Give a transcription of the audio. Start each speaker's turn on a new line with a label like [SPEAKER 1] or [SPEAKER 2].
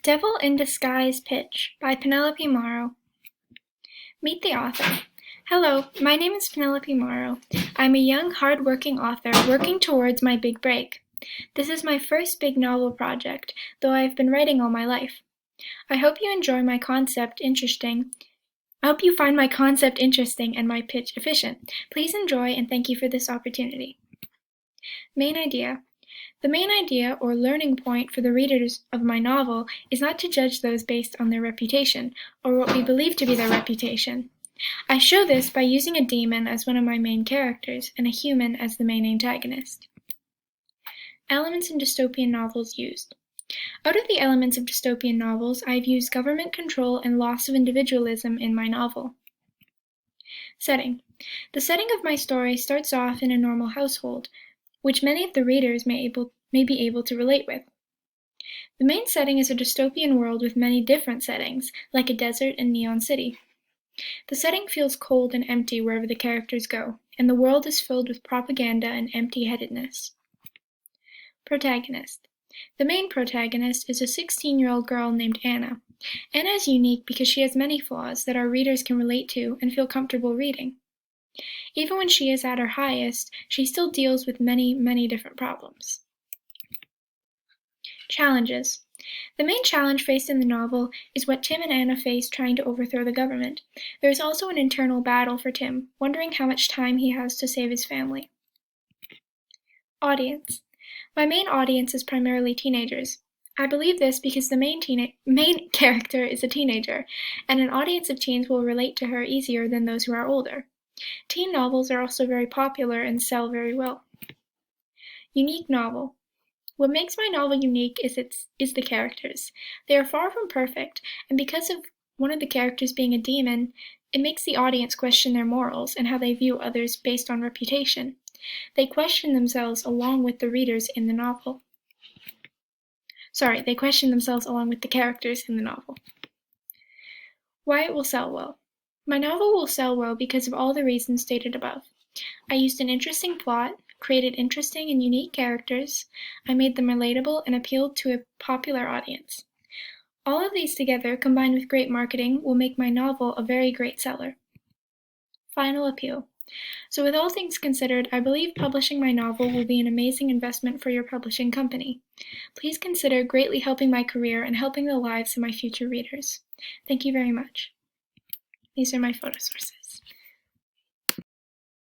[SPEAKER 1] Devil in Disguise Pitch by Penelope Morrow. Meet the author. Hello, my name is Penelope Morrow. I'm a young, hard-working author working towards my big break. This is my first big novel project, though I have been writing all my life. I hope you find my concept interesting and my pitch efficient. Please enjoy and thank you for this opportunity. Main idea. The main idea or learning point for the readers of my novel is not to judge those based on their reputation, or what we believe to be their reputation. I show this by using a demon as one of my main characters and a human as the main antagonist. Elements in dystopian novels used. Out of the elements of dystopian novels, I have used government control and loss of individualism in my novel. Setting. The setting of my story starts off in a normal household, which many of the readers may be able to relate with. The main setting is a dystopian world with many different settings, like a desert and neon city. The setting feels cold and empty wherever the characters go, and the world is filled with propaganda and empty-headedness. Protagonist. The main protagonist is a 16-year-old girl named Anna. Anna is unique because she has many flaws that our readers can relate to and feel comfortable reading. Even when she is at her highest, she still deals with many, many different problems. Challenges. The main challenge faced in the novel is what Tim and Anna face trying to overthrow the government. There is also an internal battle for Tim, wondering how much time he has to save his family. Audience. My main audience is primarily teenagers. I believe this because the main character is a teenager, and an audience of teens will relate to her easier than those who are older. Teen novels are also very popular and sell very well. Unique novel. What makes my novel unique is the characters. They are far from perfect, and because of one of the characters being a demon, it makes the audience question their morals and how they view others based on reputation. They question themselves along with the readers in the novel. They question themselves along with the characters in the novel. Why it will sell well. My novel will sell well because of all the reasons stated above. I used an interesting plot, created interesting and unique characters, I made them relatable and appealed to a popular audience. All of these together, combined with great marketing, will make my novel a very great seller. Final appeal. So with all things considered, I believe publishing my novel will be an amazing investment for your publishing company. Please consider greatly helping my career and helping the lives of my future readers. Thank you very much. These are my photo sources.